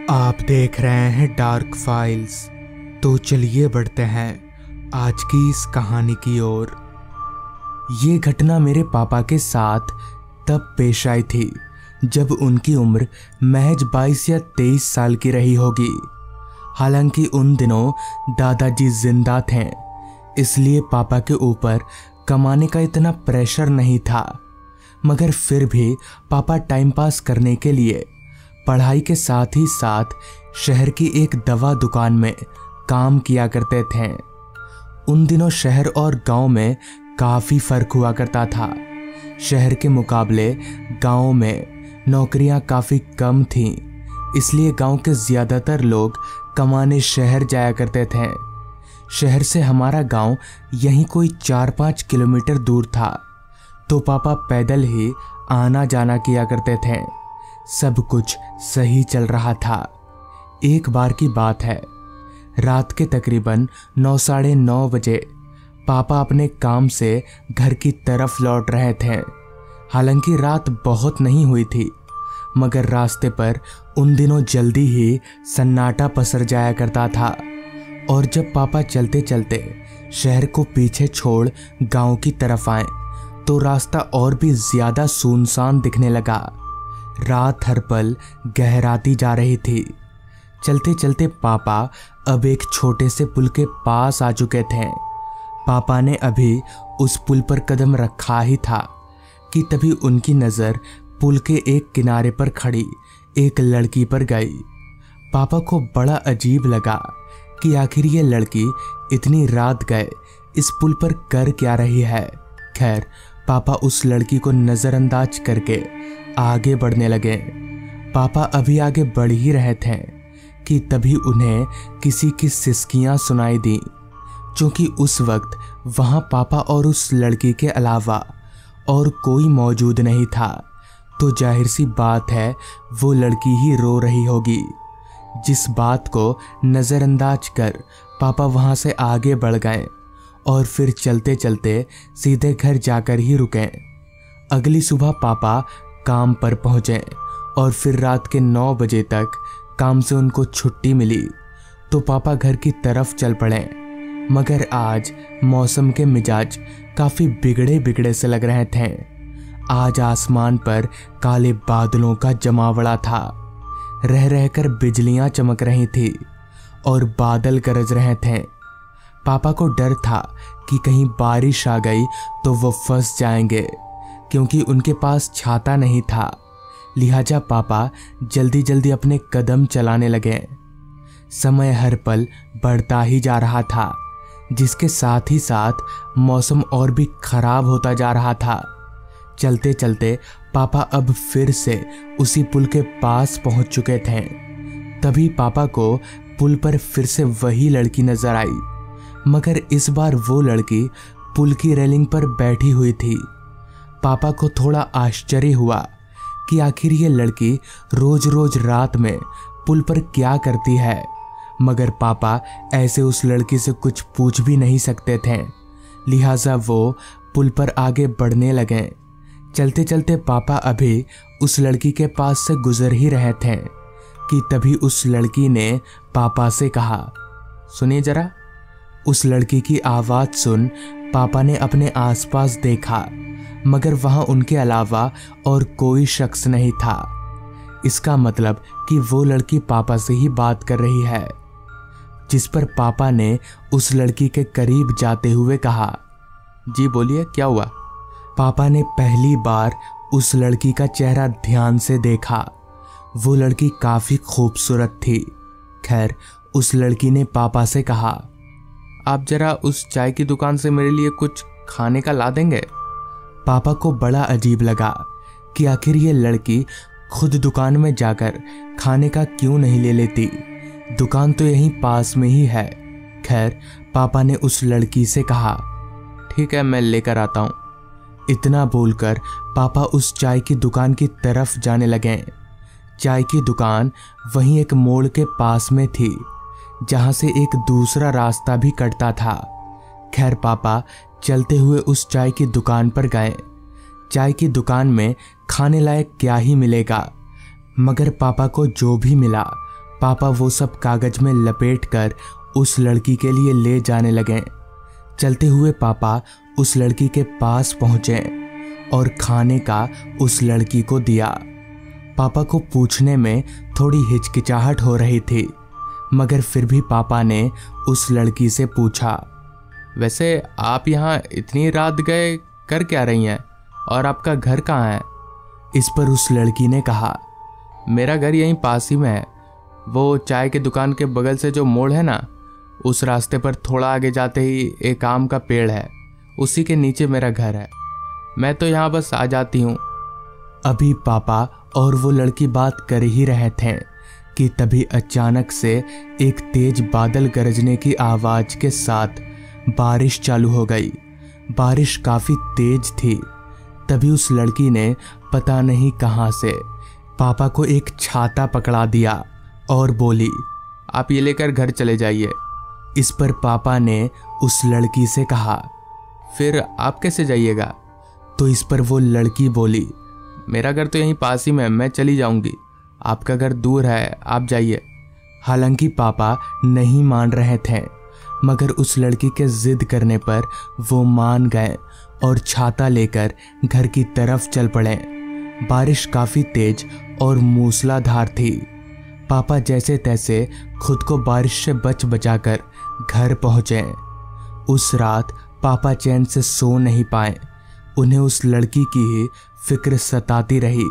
आप देख रहे हैं डार्क फाइल्स। तो चलिए बढ़ते हैं आज की इस कहानी की ओर। ये घटना मेरे पापा के साथ तब पेश आई थी जब उनकी उम्र महज 22 या 23 साल की रही होगी। हालांकि उन दिनों दादाजी जिंदा थे, इसलिए पापा के ऊपर कमाने का इतना प्रेशर नहीं था। मगर फिर भी पापा टाइम पास करने के लिए पढ़ाई के साथ ही साथ शहर की एक दवा दुकान में काम किया करते थे। उन दिनों शहर और गांव में काफ़ी फर्क हुआ करता था। शहर के मुकाबले गांव में नौकरियां काफ़ी कम थीं, इसलिए गांव के ज़्यादातर लोग कमाने शहर जाया करते थे। शहर से हमारा गांव यहीं कोई 4-5 किलोमीटर दूर था, तो पापा पैदल ही आना जाना किया करते थे। सब कुछ सही चल रहा था। एक बार की बात है, रात के तकरीबन 9-9:30 बजे पापा अपने काम से घर की तरफ लौट रहे थे। हालांकि रात बहुत नहीं हुई थी, मगर रास्ते पर उन दिनों जल्दी ही सन्नाटा पसर जाया करता था। और जब पापा चलते चलते शहर को पीछे छोड़ गांव की तरफ आए तो रास्ता और भी ज्यादा सुनसान दिखने लगा। रात हर पल गहराती जा रही थी। चलते चलते पापा अब एक छोटे से पुल के पास आ चुके थे। पापा ने अभी उस पुल पर कदम रखा ही था कि तभी उनकी नज़र पुल के एक किनारे पर खड़ी एक लड़की पर गई। पापा को बड़ा अजीब लगा कि आखिर ये लड़की इतनी रात गए इस पुल पर कर क्या रही है। खैर, पापा उस लड़की को नज़रअंदाज करके आगे बढ़ने लगे। पापा अभी आगे बढ़ ही रहे थे कि तभी उन्हें किसी की सिसकियां सुनाई दी। क्योंकि उस वक्त वहां पापा और उस लड़की के अलावा और कोई मौजूद नहीं था, तो जाहिर सी बात है वो लड़की ही रो रही होगी। जिस बात को नज़रअंदाज कर पापा वहां से आगे बढ़ गए और फिर चलते चलते सीधे घर जाकर ही रुके। अगली सुबह पापा काम पर पहुंचे और फिर रात के 9 बजे तक काम से उनको छुट्टी मिली, तो पापा घर की तरफ चल पड़े। मगर आज मौसम के मिजाज काफ़ी बिगड़े बिगड़े से लग रहे थे। आज आसमान पर काले बादलों का जमावड़ा था। रह रहकर बिजलियां चमक रही थी और बादल गरज रहे थे। पापा को डर था कि कहीं बारिश आ गई तो वो फंस जाएंगे, क्योंकि उनके पास छाता नहीं था। लिहाजा पापा जल्दी जल्दी अपने कदम चलाने लगे। समय हर पल बढ़ता ही जा रहा था, जिसके साथ ही साथ मौसम और भी खराब होता जा रहा था। चलते चलते पापा अब फिर से उसी पुल के पास पहुंच चुके थे। तभी पापा को पुल पर फिर से वही लड़की नजर आई, मगर इस बार वो लड़की पुल की रेलिंग पर बैठी हुई थी। पापा को थोड़ा आश्चर्य हुआ कि आखिर ये लड़की रोज रोज रात में पुल पर क्या करती है, मगर पापा ऐसे उस लड़की से कुछ पूछ भी नहीं सकते थे। लिहाजा वो पुल पर आगे बढ़ने लगे। चलते चलते पापा अभी उस लड़की के पास से गुजर ही रहे थे कि तभी उस लड़की ने पापा से कहा, सुनिए जरा। उस लड़की की आवाज़ सुन पापा ने अपने आसपास देखा, मगर वहां उनके अलावा और कोई शख्स नहीं था। इसका मतलब कि वो लड़की पापा से ही बात कर रही है। जिस पर पापा ने उस लड़की के करीब जाते हुए कहा, जी बोलिए, क्या हुआ। पापा ने पहली बार उस लड़की का चेहरा ध्यान से देखा। वो लड़की काफ़ी खूबसूरत थी। खैर, उस लड़की ने पापा से कहा, आप जरा उस चाय की दुकान से मेरे लिए कुछ खाने का ला देंगे। पापा को बड़ा अजीब लगा कि आखिर ये लड़की खुद दुकान में जाकर खाने का क्यों नहीं ले लेती। दुकान तो यहीं पास में ही है। खैर, पापा ने उस लड़की से कहा, ठीक है, मैं लेकर आता हूँ। इतना बोलकर पापा उस चाय की दुकान की तरफ जाने लगे। चाय की दुकान वहीं एक मोड़ के पास में थी, जहाँ से एक दूसरा रास्ता भी कटता था। खैर, पापा चलते हुए उस चाय की दुकान पर गए। चाय की दुकान में खाने लायक क्या ही मिलेगा, मगर पापा को जो भी मिला पापा वो सब कागज में लपेटकर उस लड़की के लिए ले जाने लगे। चलते हुए पापा उस लड़की के पास पहुंचे और खाने का उस लड़की को दिया। पापा को पूछने में थोड़ी हिचकिचाहट हो रही थी, मगर फिर भी पापा ने उस लड़की से पूछा, वैसे आप यहाँ इतनी रात गए कर क्या रही हैं और आपका घर कहाँ है? इस पर उस लड़की ने कहा, मेरा घर यहीं पास ही में है। वो चाय की दुकान के बगल से जो मोड़ है ना, उस रास्ते पर थोड़ा आगे जाते ही एक आम का पेड़ है, उसी के नीचे मेरा घर है। मैं तो यहाँ बस आ जाती हूँ। अभी पापा और वो लड़की बात कर ही रहे थे कि तभी अचानक से एक तेज बादल गरजने की आवाज के साथ बारिश चालू हो गई। बारिश काफी तेज थी। तभी उस लड़की ने पता नहीं कहां से पापा को एक छाता पकड़ा दिया और बोली, आप ये लेकर घर चले जाइए। इस पर पापा ने उस लड़की से कहा, फिर आप कैसे जाइएगा? तो इस पर वो लड़की बोली, मेरा घर तो यहीं पास ही में, मैं चली जाऊंगी। आपका घर दूर है, आप जाइए। हालांकि पापा नहीं मान रहे थे, मगर उस लड़की के जिद करने पर वो मान गए और छाता लेकर घर की तरफ चल पड़े। बारिश काफी तेज और मूसलाधार थी। पापा जैसे तैसे खुद को बारिश से बच बचाकर घर पहुंचे। उस रात पापा चैन से सो नहीं पाए। उन्हें उस लड़की की ही फिक्र सताती रही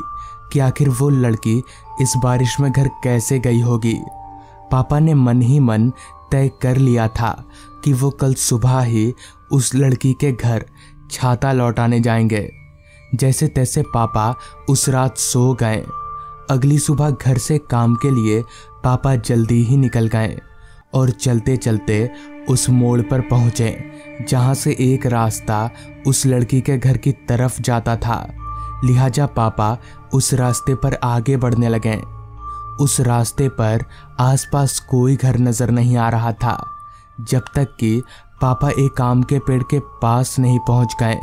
कि आखिर वो लड़की इस बारिश में घर कैसे गई होगी। पापा ने मन ही मन तय कर लिया था कि वो कल सुबह ही उस लड़की के घर छाता लौटाने जाएंगे। जैसे तैसे पापा उस रात सो गए। अगली सुबह घर से काम के लिए पापा जल्दी ही निकल गए और चलते चलते उस मोड़ पर पहुंचे जहां से एक रास्ता उस लड़की के घर की तरफ जाता था। लिहाजा पापा उस रास्ते पर आगे बढ़ने लगे। उस रास्ते पर आसपास कोई घर नजर नहीं आ रहा था, जब तक कि पापा एक आम के पेड़ के पास नहीं पहुंच गए।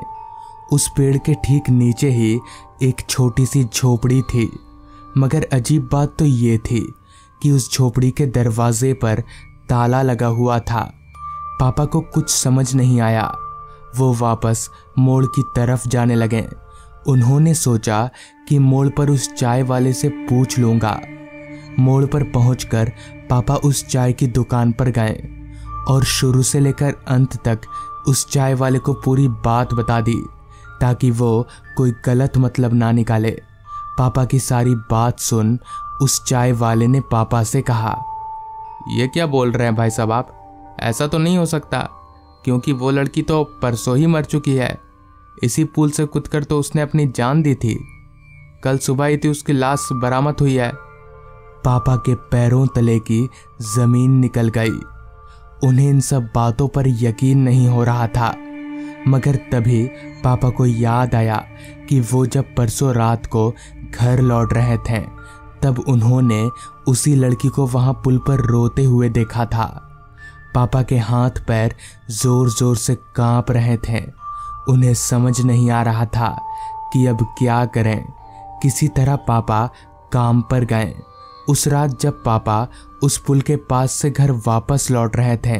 उस पेड़ के ठीक नीचे ही एक छोटी सी झोपड़ी थी, मगर अजीब बात तो ये थी कि उस झोपड़ी के दरवाजे पर ताला लगा हुआ था। पापा को कुछ समझ नहीं आया। वो वापस मोड़ की तरफ जाने लगे। उन्होंने सोचा कि मोड़ पर उस चाय वाले से पूछ लूंगा। मोड़ पर पहुंचकर पापा उस चाय की दुकान पर गए और शुरू से लेकर अंत तक उस चाय वाले को पूरी बात बता दी, ताकि वो कोई गलत मतलब ना निकाले। पापा की सारी बात सुन उस चाय वाले ने पापा से कहा, ये क्या बोल रहे हैं भाई साहब आप? ऐसा तो नहीं हो सकता, क्योंकि वो लड़की तो परसों ही मर चुकी है। इसी पुल से कूदकर तो उसने अपनी जान दी थी। कल सुबह ही थी उसकी लाश बरामद हुई है। पापा के पैरों तले की जमीन निकल गई। उन्हें इन सब बातों पर यकीन नहीं हो रहा था, मगर तभी पापा को याद आया कि वो जब परसों रात को घर लौट रहे थे, तब उन्होंने उसी लड़की को वहां पुल पर रोते हुए देखा था। पापा के हाथ पैर जोर जोर से कांप रहे थे। उन्हें समझ नहीं आ रहा था कि अब क्या करें। किसी तरह पापा काम पर गए। उस रात जब पापा उस पुल के पास से घर वापस लौट रहे थे,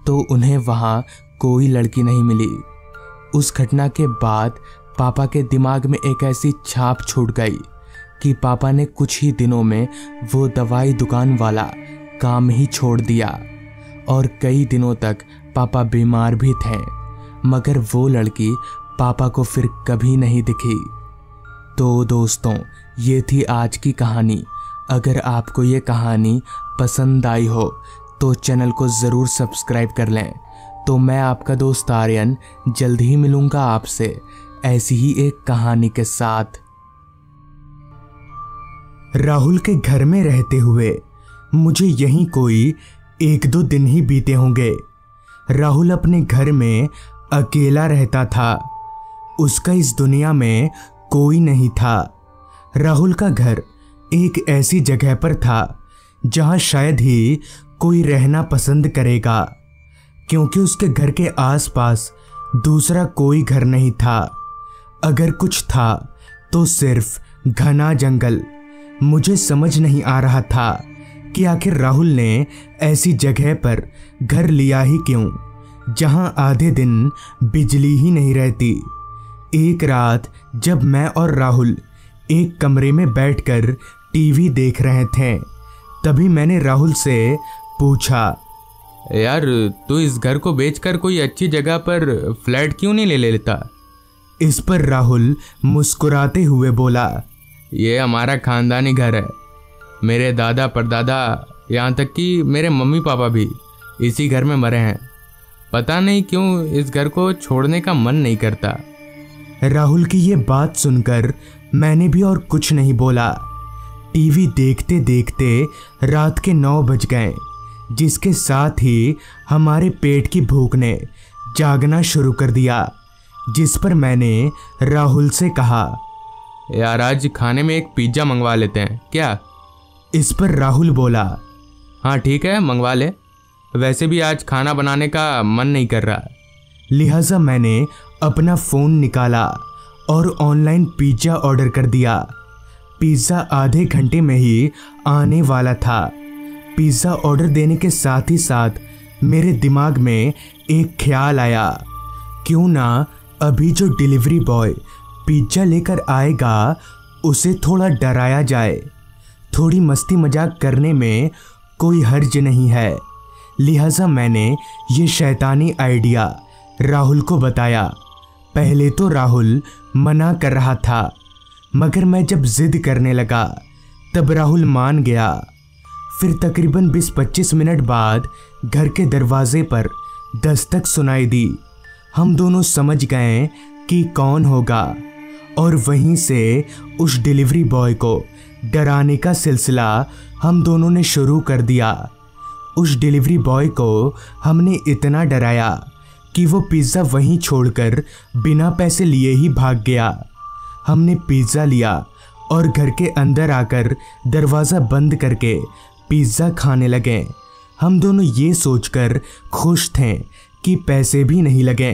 तो उन्हें वहां कोई लड़की नहीं मिली। उस घटना के बाद पापा के दिमाग में एक ऐसी छाप छूट गई कि पापा ने कुछ ही दिनों में वो दवाई दुकान वाला काम ही छोड़ दिया और कई दिनों तक पापा बीमार भी थे, मगर वो लड़की पापा को फिर कभी नहीं दिखी। तो दोस्तों, ये थी आज की कहानी। अगर आपको ये कहानी पसंद आई हो तो चैनल को ज़रूर सब्सक्राइब कर लें। तो मैं आपका दोस्त आर्यन जल्द ही मिलूंगा आपसे ऐसी ही एक कहानी के साथ। राहुल के घर में रहते हुए मुझे यहीं कोई 1-2 दिन ही बीते होंगे। राहुल अपने घर में अकेला रहता था। उसका इस दुनिया में कोई नहीं था। राहुल का घर एक ऐसी जगह पर था जहां शायद ही कोई रहना पसंद करेगा, क्योंकि उसके घर के आसपास दूसरा कोई घर नहीं था। अगर कुछ था तो सिर्फ घना जंगल। मुझे समझ नहीं आ रहा था कि आखिर राहुल ने ऐसी जगह पर घर लिया ही क्यों, जहां आधे दिन बिजली ही नहीं रहती। एक रात जब मैं और राहुल एक कमरे में बैठकर टीवी देख रहे थे, तभी मैंने राहुल से पूछा, यार तू इस घर को बेचकर कोई अच्छी जगह पर फ्लैट क्यों नहीं ले लेता? इस पर राहुल मुस्कुराते हुए बोला, ये हमारा खानदानी घर है। मेरे दादा परदादा, यहाँ तक कि मेरे मम्मी पापा भी इसी घर में मरे हैं। पता नहीं क्यों इस घर को छोड़ने का मन नहीं करता। राहुल की ये बात सुनकर मैंने भी और कुछ नहीं बोला। टीवी देखते देखते रात के 9 बज गए, जिसके साथ ही हमारे पेट की भूख ने जागना शुरू कर दिया। जिस पर मैंने राहुल से कहा, यार आज खाने में एक पिज्ज़ा मंगवा लेते हैं क्या? इस पर राहुल बोला, हाँ ठीक है मंगवा ले, वैसे भी आज खाना बनाने का मन नहीं कर रहा। लिहाजा मैंने अपना फ़ोन निकाला और ऑनलाइन पिज्ज़ा ऑर्डर कर दिया। पिज़्ज़ा आधे घंटे में ही आने वाला था। पिज़्ज़ा ऑर्डर देने के साथ ही साथ मेरे दिमाग में एक ख्याल आया, क्यों ना अभी जो डिलीवरी बॉय पिज्ज़ा लेकर आएगा उसे थोड़ा डराया जाए। थोड़ी मस्ती मजाक करने में कोई हर्ज नहीं है। लिहाजा मैंने ये शैतानी आइडिया राहुल को बताया। पहले तो राहुल मना कर रहा था, मगर मैं जब जिद करने लगा तब राहुल मान गया। फिर तकरीबन 20-25 मिनट बाद घर के दरवाजे पर दस्तक सुनाई दी। हम दोनों समझ गए कि कौन होगा और वहीं से उस डिलीवरी बॉय को डराने का सिलसिला हम दोनों ने शुरू कर दिया। उस डिलीवरी बॉय को हमने इतना डराया कि वो पिज़्ज़ा वहीं छोड़कर बिना पैसे लिए ही भाग गया। हमने पिज़्ज़ा लिया और घर के अंदर आकर दरवाज़ा बंद करके पिज़्ज़ा खाने लगे। हम दोनों ये सोचकर खुश थे कि पैसे भी नहीं लगे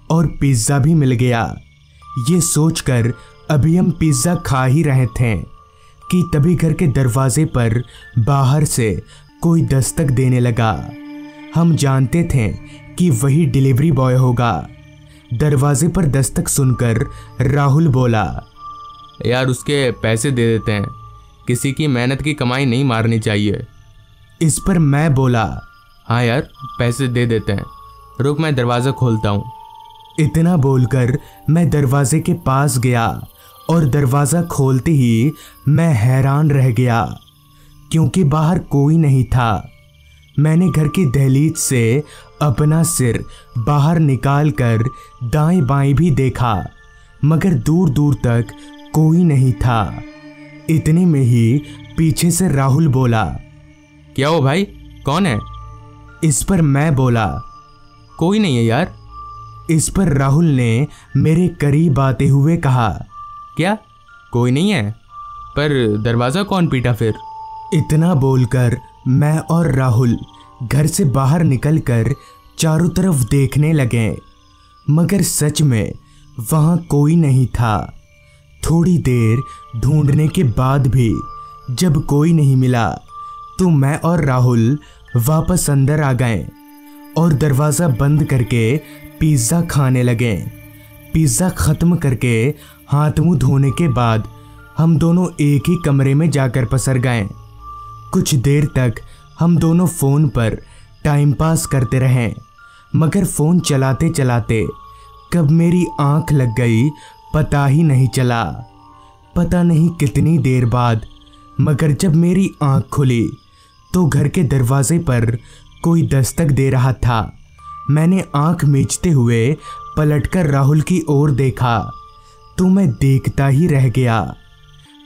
और पिज़्ज़ा भी मिल गया। ये सोचकर अभी हम पिज़्ज़ा खा ही रहे थे कि तभी घर के दरवाजे पर बाहर से कोई दस्तक देने लगा। हम जानते थे कि वही डिलीवरी बॉय होगा। दरवाजे पर दस्तक सुनकर राहुल बोला, यार उसके पैसे दे देते हैं, किसी की मेहनत की कमाई नहीं मारनी चाहिए। इस पर मैं बोला, हाँ यार पैसे दे देते हैं, रुक मैं दरवाज़ा खोलता हूँ। इतना बोलकर मैं दरवाजे के पास गया और दरवाज़ा खोलते ही मैं हैरान रह गया, क्योंकि बाहर कोई नहीं था। मैंने घर की दहलीज से अपना सिर बाहर निकालकर दाएं बाएं भी देखा, मगर दूर दूर तक कोई नहीं था। इतने में ही पीछे से राहुल बोला, क्या हो भाई, कौन है? इस पर मैं बोला, कोई नहीं है यार। इस पर राहुल ने मेरे करीब आते हुए कहा, क्या कोई नहीं है? पर दरवाज़ा कौन पीटा फिर? इतना बोलकर मैं और राहुल घर से बाहर निकलकर चारों तरफ देखने लगे, मगर सच में वहाँ कोई नहीं था। थोड़ी देर ढूंढने के बाद भी जब कोई नहीं मिला तो मैं और राहुल वापस अंदर आ गए और दरवाज़ा बंद करके पिज़्ज़ा खाने लगे। पिज़्ज़ा ख़त्म करके हाथ मुंह धोने के बाद हम दोनों एक ही कमरे में जाकर पसर गए। कुछ देर तक हम दोनों फ़ोन पर टाइम पास करते रहे, मगर फ़ोन चलाते चलाते कब मेरी आंख लग गई पता ही नहीं चला। पता नहीं कितनी देर बाद, मगर जब मेरी आंख खुली तो घर के दरवाजे पर कोई दस्तक दे रहा था। मैंने आंख मीचते हुए पलटकर राहुल की ओर देखा तो मैं देखता ही रह गया,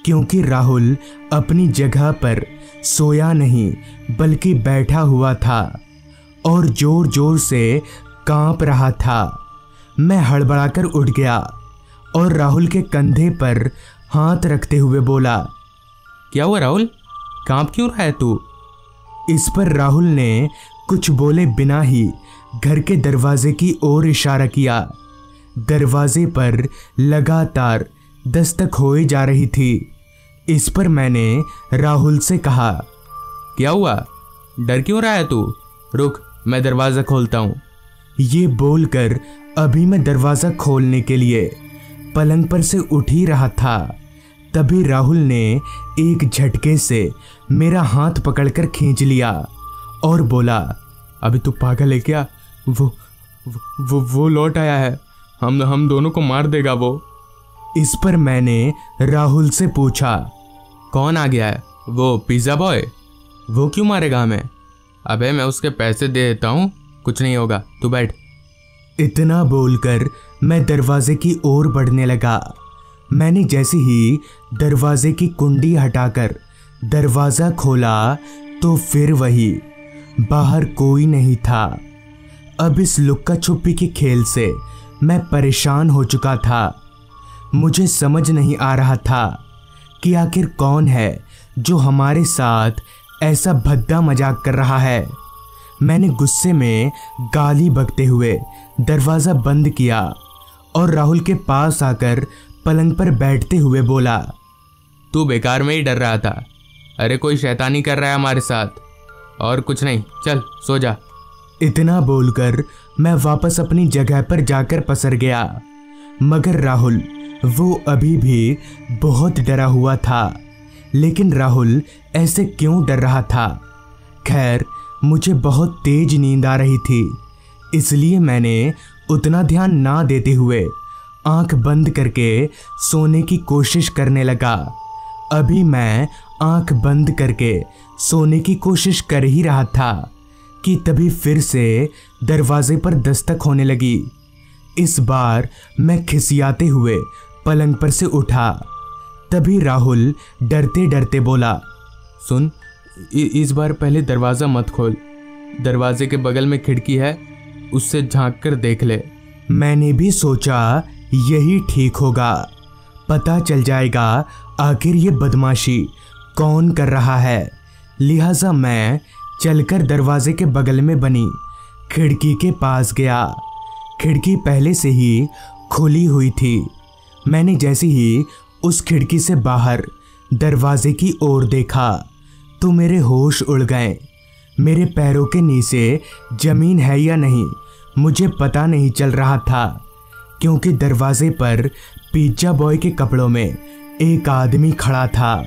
क्योंकि राहुल अपनी जगह पर सोया नहीं बल्कि बैठा हुआ था और जोर जोर से कांप रहा था। मैं हड़बड़ाकर उठ गया और राहुल के कंधे पर हाथ रखते हुए बोला, क्या हुआ राहुल, कांप क्यों रहा है तू? इस पर राहुल ने कुछ बोले बिना ही घर के दरवाजे की ओर इशारा किया। दरवाजे पर लगातार दस्तक होए जा रही थी। इस पर मैंने राहुल से कहा, क्या हुआ? डर क्यों रहा है तू? रुक, मैं दरवाज़ा खोलता हूँ। ये बोलकर अभी मैं दरवाज़ा खोलने के लिए पलंग पर से उठ ही रहा था, तभी राहुल ने एक झटके से मेरा हाथ पकड़कर खींच लिया और बोला, अभी तू पागल है क्या? वो लौट आया है, हम दोनों को मार देगा वो। इस पर मैंने राहुल से पूछा, कौन आ गया है? वो पिज़्ज़ा बॉय? वो क्यों मारेगा हमें? अबे मैं उसके पैसे दे देता हूँ, कुछ नहीं होगा, तू बैठ। इतना बोलकर मैं दरवाजे की ओर बढ़ने लगा। मैंने जैसे ही दरवाजे की कुंडी हटाकर दरवाज़ा खोला तो फिर वही, बाहर कोई नहीं था। अब इस लुक्का छुपी के खेल से मैं परेशान हो चुका था। मुझे समझ नहीं आ रहा था कि आखिर कौन है जो हमारे साथ ऐसा भद्दा मजाक कर रहा है। मैंने गुस्से में गाली बकते हुए दरवाज़ा बंद किया और राहुल के पास आकर पलंग पर बैठते हुए बोला, तू बेकार में ही डर रहा था। अरे कोई शैतानी कर रहा है हमारे साथ, और कुछ नहीं, चल सो जा। इतना बोलकर मैं वापस अपनी जगह पर जाकर पसर गया, मगर राहुल वो अभी भी बहुत डरा हुआ था। लेकिन राहुल ऐसे क्यों डर रहा था? खैर, मुझे बहुत तेज नींद आ रही थी, इसलिए मैंने उतना ध्यान ना देते हुए आंख बंद करके सोने की कोशिश करने लगा। अभी मैं आंख बंद करके सोने की कोशिश कर ही रहा था कि तभी फिर से दरवाजे पर दस्तक होने लगी। इस बार मैं खिसियाते हुए पलंग पर से उठा, तभी राहुल डरते डरते बोला, सुन, इस बार पहले दरवाज़ा मत खोल, दरवाजे के बगल में खिड़की है, उससे झांक कर देख ले। मैंने भी सोचा यही ठीक होगा, पता चल जाएगा आखिर ये बदमाशी कौन कर रहा है। लिहाजा मैं चलकर दरवाजे के बगल में बनी खिड़की के पास गया। खिड़की पहले से ही खुली हुई थी। मैंने जैसे ही उस खिड़की से बाहर दरवाजे की ओर देखा तो मेरे होश उड़ गए। मेरे पैरों के नीचे जमीन है या नहीं मुझे पता नहीं चल रहा था, क्योंकि दरवाजे पर पिज़्ज़ा बॉय के कपड़ों में एक आदमी खड़ा था।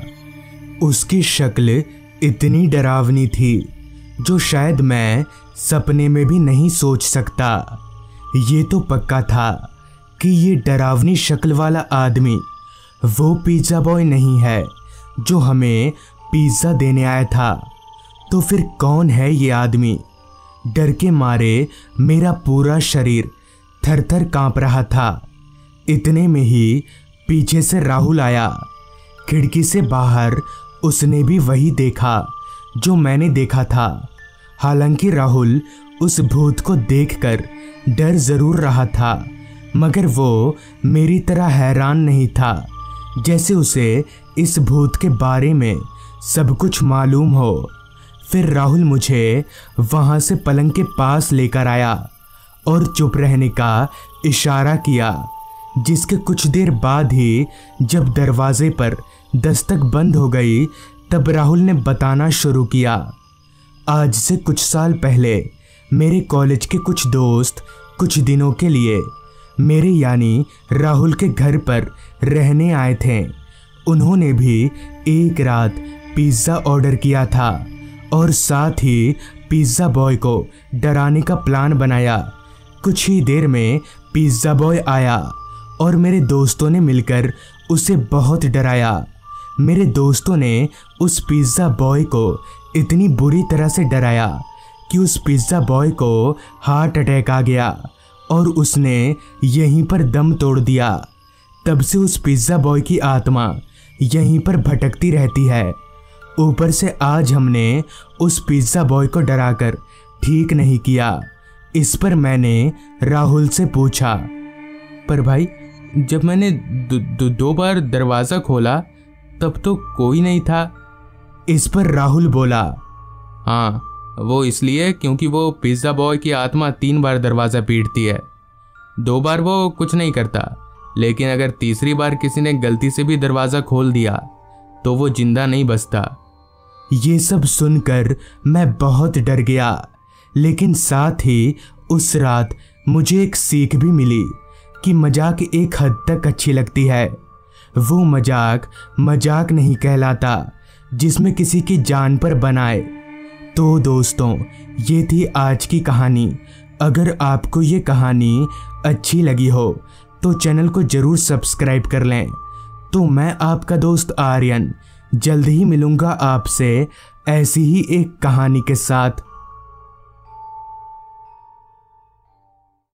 उसकी शक्ल इतनी डरावनी थी जो शायद मैं सपने में भी नहीं सोच सकता। ये तो पक्का था कि ये डरावनी शक्ल वाला आदमी वो पिज़्ज़ा बॉय नहीं है जो हमें पिज़्ज़ा देने आया था। तो फिर कौन है ये आदमी? डर के मारे मेरा पूरा शरीर थर थर कांप रहा था। इतने में ही पीछे से राहुल आया। खिड़की से बाहर उसने भी वही देखा जो मैंने देखा था। हालांकि राहुल उस भूत को देखकर डर जरूर रहा था, मगर वो मेरी तरह हैरान नहीं था जैसे उसे इस भूत के बारे में सब कुछ मालूम हो। फिर राहुल मुझे वहाँ से पलंग के पास लेकर आया और चुप रहने का इशारा किया, जिसके कुछ देर बाद ही जब दरवाजे पर दस्तक बंद हो गई तब राहुल ने बताना शुरू किया। आज से कुछ साल पहले मेरे कॉलेज के कुछ दोस्त कुछ दिनों के लिए मेरे यानी राहुल के घर पर रहने आए थे। उन्होंने भी एक रात पिज़्ज़ा ऑर्डर किया था और साथ ही पिज़्ज़ा बॉय को डराने का प्लान बनाया। कुछ ही देर में पिज़्ज़ा बॉय आया और मेरे दोस्तों ने मिलकर उसे बहुत डराया। मेरे दोस्तों ने उस पिज़्ज़ा बॉय को इतनी बुरी तरह से डराया कि उस पिज़्ज़ा बॉय को हार्ट अटैक आ गया और उसने यहीं पर दम तोड़ दिया। तब से उस पिज़्ज़ा बॉय की आत्मा यहीं पर भटकती रहती है। ऊपर से आज हमने उस पिज़्ज़ा बॉय को डराकर ठीक नहीं किया। इस पर मैंने राहुल से पूछा, पर भाई जब मैंने दो बार दरवाज़ा खोला तब तो कोई नहीं था। इस पर राहुल बोला, हाँ, वो इसलिए क्योंकि वो पिज़्ज़ा बॉय की आत्मा 3 बार दरवाज़ा पीटती है। 2 बार वो कुछ नहीं करता, लेकिन अगर तीसरी बार किसी ने गलती से भी दरवाज़ा खोल दिया तो वो जिंदा नहीं बचता। ये सब सुनकर मैं बहुत डर गया, लेकिन साथ ही उस रात मुझे एक सीख भी मिली कि मजाक एक हद तक अच्छी लगती है। वो मजाक मजाक नहीं कहलाता जिसमें किसी की जान पर बनाए। तो दोस्तों, ये थी आज की कहानी। अगर आपको ये कहानी अच्छी लगी हो तो चैनल को ज़रूर सब्सक्राइब कर लें। तो मैं आपका दोस्त आर्यन जल्द ही मिलूँगा आपसे ऐसी ही एक कहानी के साथ।